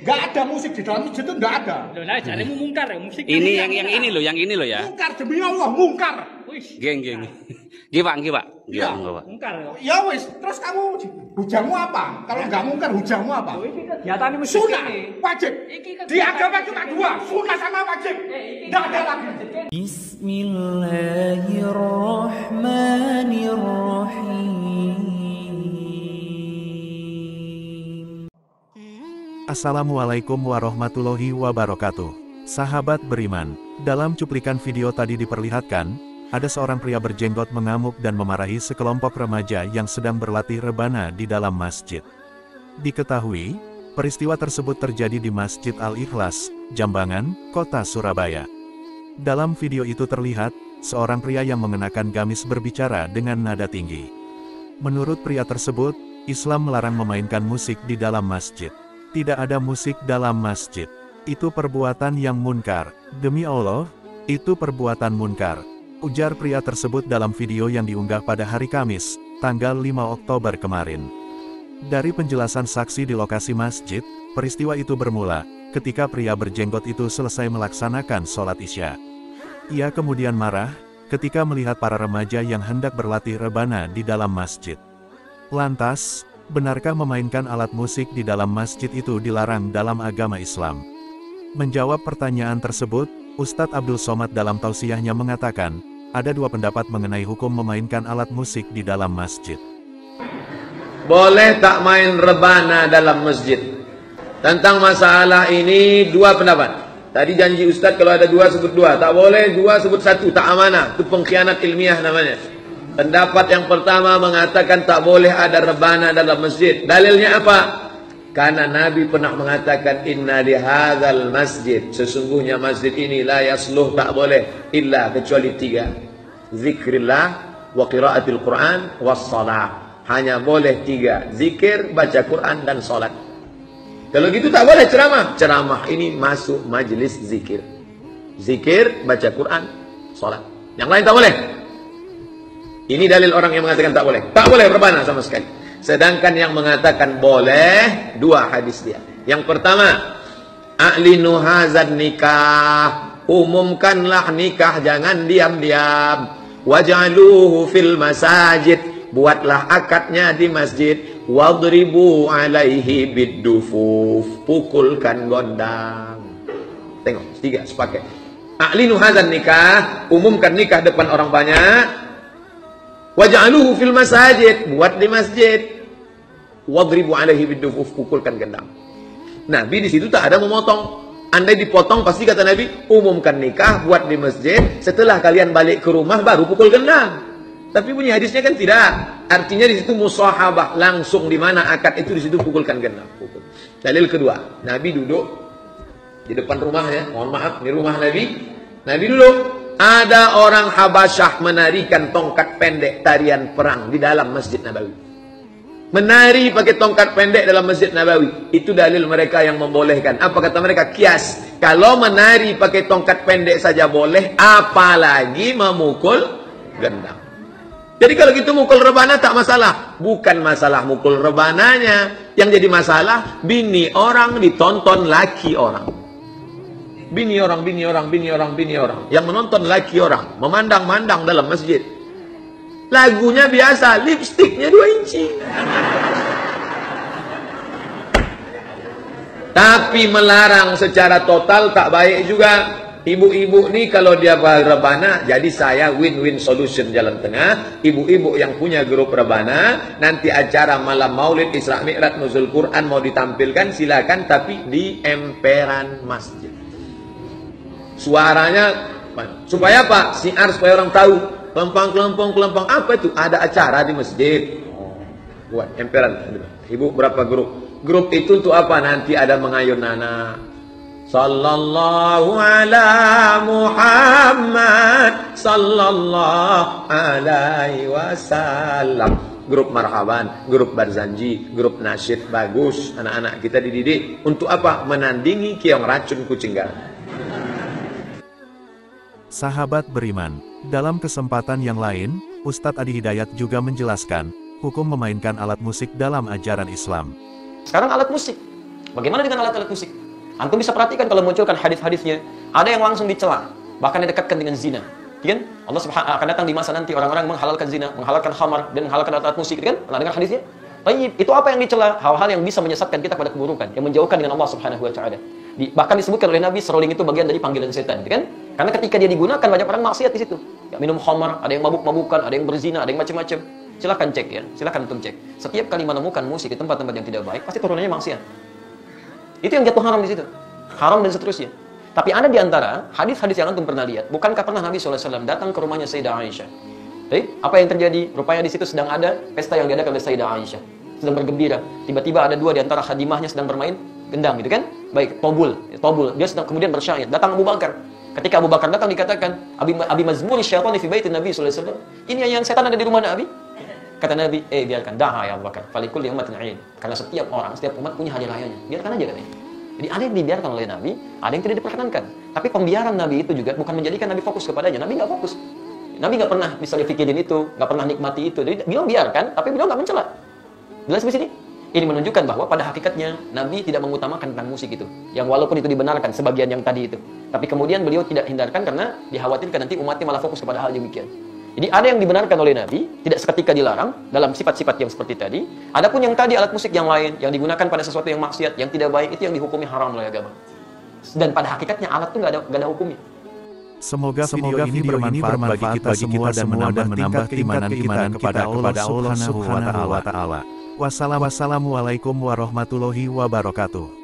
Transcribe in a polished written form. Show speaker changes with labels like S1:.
S1: Nggak ada musik di dalam masjid itu, nggak ada.
S2: Loh, lah jaremu mungkar ya musik.
S3: Ini yang ini loh ya.
S1: Mungkar demi Allah, mungkar.
S3: Geng. Gimana?
S1: Iya.
S2: Mungkar ya.
S1: Ya wis, terus kamu hujangmu apa? Kalau nggak mungkar, hujangmu apa?
S2: Loh, iki kegiatan masjid
S1: Sunnah,
S2: ini.
S1: wajib. Di agama cuma dua, sunnah sama wajib. Nggak ada lagi.
S4: Bismillahirrahmanirrahim. Assalamualaikum warahmatullahi wabarakatuh. Sahabat beriman, dalam cuplikan video tadi diperlihatkan, ada seorang pria berjenggot mengamuk dan memarahi sekelompok remaja yang sedang berlatih rebana di dalam masjid. Diketahui, peristiwa tersebut terjadi di Masjid Al-Ikhlas, Jambangan, Kota Surabaya. Dalam video itu terlihat, seorang pria yang mengenakan gamis berbicara dengan nada tinggi. Menurut pria tersebut, Islam melarang memainkan musik di dalam masjid. Tidak ada musik dalam masjid. Itu perbuatan yang munkar. Demi Allah, itu perbuatan munkar, ujar pria tersebut dalam video yang diunggah pada hari Kamis, tanggal 5 Oktober kemarin. Dari penjelasan saksi di lokasi masjid, peristiwa itu bermula ketika pria berjenggot itu selesai melaksanakan sholat Isya. Ia kemudian marah ketika melihat para remaja yang hendak berlatih rebana di dalam masjid. Lantas, benarkah memainkan alat musik di dalam masjid itu dilarang dalam agama Islam? Menjawab pertanyaan tersebut, Ustadz Abdul Somad dalam tausiyahnya mengatakan, ada dua pendapat mengenai hukum memainkan alat musik di dalam masjid.
S5: Boleh tak main rebana dalam masjid? Tentang masalah ini dua pendapat. Tadi janji Ustadz kalau ada dua sebut dua. Tak boleh dua sebut satu, tak amanah. Itu pengkhianat ilmiah namanya. Pendapat yang pertama mengatakan tak boleh ada rebana dalam masjid. Dalilnya apa? Karena Nabi pernah mengatakan inna li hadzal masjid, sesungguhnya masjid ini la yasluh, tak boleh illa kecuali tiga. Zikrillah wa qiraatil Quran was shalah. Hanya boleh tiga, zikir, baca Quran dan salat. Kalau gitu tak boleh ceramah. Ceramah ini masuk majelis zikir. Zikir, baca Quran, salat. Yang lain tak boleh. Ini dalil orang yang mengatakan tak boleh. Tak boleh rebana sama sekali. Sedangkan yang mengatakan boleh, dua hadis dia. Yang pertama, a'linu hazan nikah, umumkanlah nikah, jangan diam-diam. Waj'aluhu fil masajid, buatlah akadnya di masjid. Wadribu alaihi biddufuf, pukulkan gondang. Tengok, tiga sepaket. A'linu hazan nikah, umumkan nikah depan orang banyak. Waj'aluhu fil masajid, buat di masjid. Wadribu alaihi biddufuf, pukulkan gendang. Nabi di situ tak ada memotong. Andai dipotong pasti kata Nabi, umumkan nikah, buat di masjid, setelah kalian balik ke rumah baru pukul gendang. Tapi bunyi hadisnya kan tidak. Artinya di situ musahabah, langsung di mana akad itu di situ pukulkan gendang. Pukul. Dalil kedua, Nabi duduk di depan rumahnya. Mohon maaf, di rumah Nabi. Nabi duduk. Ada orang Habasyah menarikan tongkat pendek tarian perang di dalam Masjid Nabawi. Menari pakai tongkat pendek dalam Masjid Nabawi. Itu dalil mereka yang membolehkan. Apa kata mereka? Kias. Kalau menari pakai tongkat pendek saja boleh, apalagi memukul gendang. Jadi kalau gitu mukul rebana tak masalah. Bukan masalah mukul rebananya. Yang jadi masalah, bini orang ditonton laki orang. Bini orang. Yang menonton laki orang. Memandang-mandang dalam masjid. Lagunya biasa, lipstiknya 2 inci. Tapi melarang secara total tak baik juga. Ibu-ibu nih kalau dia rebana, jadi saya win-win solution jalan tengah. Ibu-ibu yang punya grup rebana, nanti acara malam maulid Isra Mi'raj Nuzul Quran mau ditampilkan, silakan, tapi di emperan masjid. Suaranya supaya apa? Siar supaya orang tahu. Kelempang apa itu? Ada acara di masjid. Buat emperan. Ibu berapa grup? Grup itu untuk apa? Nanti ada mengayun anak. Sallallahu ala Muhammad sallallahu alaihi wasallam. Grup marhaban, grup barzanji, grup nasyid, bagus. Anak-anak kita dididik untuk apa? Menandingi keong racun kucing garam.
S4: Sahabat beriman, dalam kesempatan yang lain, Ustadz Adi Hidayat juga menjelaskan hukum memainkan alat musik dalam ajaran Islam.
S5: Sekarang alat musik
S6: Bagaimana dengan alat-alat musik? Antum bisa perhatikan kalau munculkan hadis-hadisnya, ada yang langsung dicela, bahkan didekatkan dengan zina. Kan? Allah Subhanahu akan datang di masa nanti orang-orang menghalalkan zina, menghalalkan khamar dan menghalalkan alat-alat musik, kan? Pernah dengar hadisnya? Baik, itu apa yang dicela? Hal-hal yang bisa menyesatkan kita pada keburukan, yang menjauhkan dengan Allah Subhanahu wa taala. Bahkan disebutkan oleh Nabi, seruling itu bagian dari panggilan setan, kan? Karena ketika dia digunakan banyak orang maksiat di situ. Ya, minum khamar, ada yang mabuk-mabukan, ada yang berzina, ada yang macam-macam. Silakan cek ya, silakan antum cek. Setiap kali menemukan musik di tempat-tempat yang tidak baik, pasti turunannya maksiat. Itu yang jatuh haram di situ. Haram dan seterusnya. Tapi ada di antara hadis-hadis yang antum pernah lihat, bukankah pernah Nabi SAW datang ke rumahnya Sayyidah Aisyah? Baik, apa yang terjadi? Rupanya di situ sedang ada pesta yang diadakan oleh Sayyidah Aisyah. Sedang bergembira. Tiba-tiba ada dua di antara khadimahnya sedang bermain gendang gitu kan? Baik, tobul. Dia sedang kemudian bersyair. Datang Abu Bakar. Ketika Abu Bakar datang dikatakan, Abi mazmuni syaitani fi baitin Nabi SAW. Ini yang setan ada di rumah Nabi. Kata Nabi, biarkan, daha ya Abu Bakar. Falikul ummatin aid. Karena setiap orang, setiap umat punya hari rayanya. Biarkan aja katanya. Jadi ada yang dibiarkan oleh Nabi, ada yang tidak diperkenankan. Tapi pembiaran Nabi itu juga bukan menjadikan Nabi fokus kepadanya. Nabi nggak fokus. Nabi nggak pernah bisa fikirin itu, nggak pernah nikmati itu. Jadi beliau biarkan, tapi beliau nggak mencela. Jelas di sini? Ini menunjukkan bahwa pada hakikatnya Nabi tidak mengutamakan tentang musik itu. Yang walaupun itu dibenarkan sebagian yang tadi itu. Tapi kemudian beliau tidak hindarkan karena dikhawatirkan nanti umatnya malah fokus kepada hal demikian. Jadi ada yang dibenarkan oleh Nabi, tidak seketika dilarang dalam sifat-sifat yang seperti tadi. Adapun yang tadi alat musik yang lain, yang digunakan pada sesuatu yang maksiat, yang tidak baik, itu yang dihukumi haram oleh agama. Dan pada hakikatnya alat itu nggak ada hukumnya.
S4: Semoga video ini bermanfaat bagi kita semua dan menambah keimanan kita kepada Allah Subhanahu wa Ta'ala. Wassalamualaikum warahmatullahi wabarakatuh.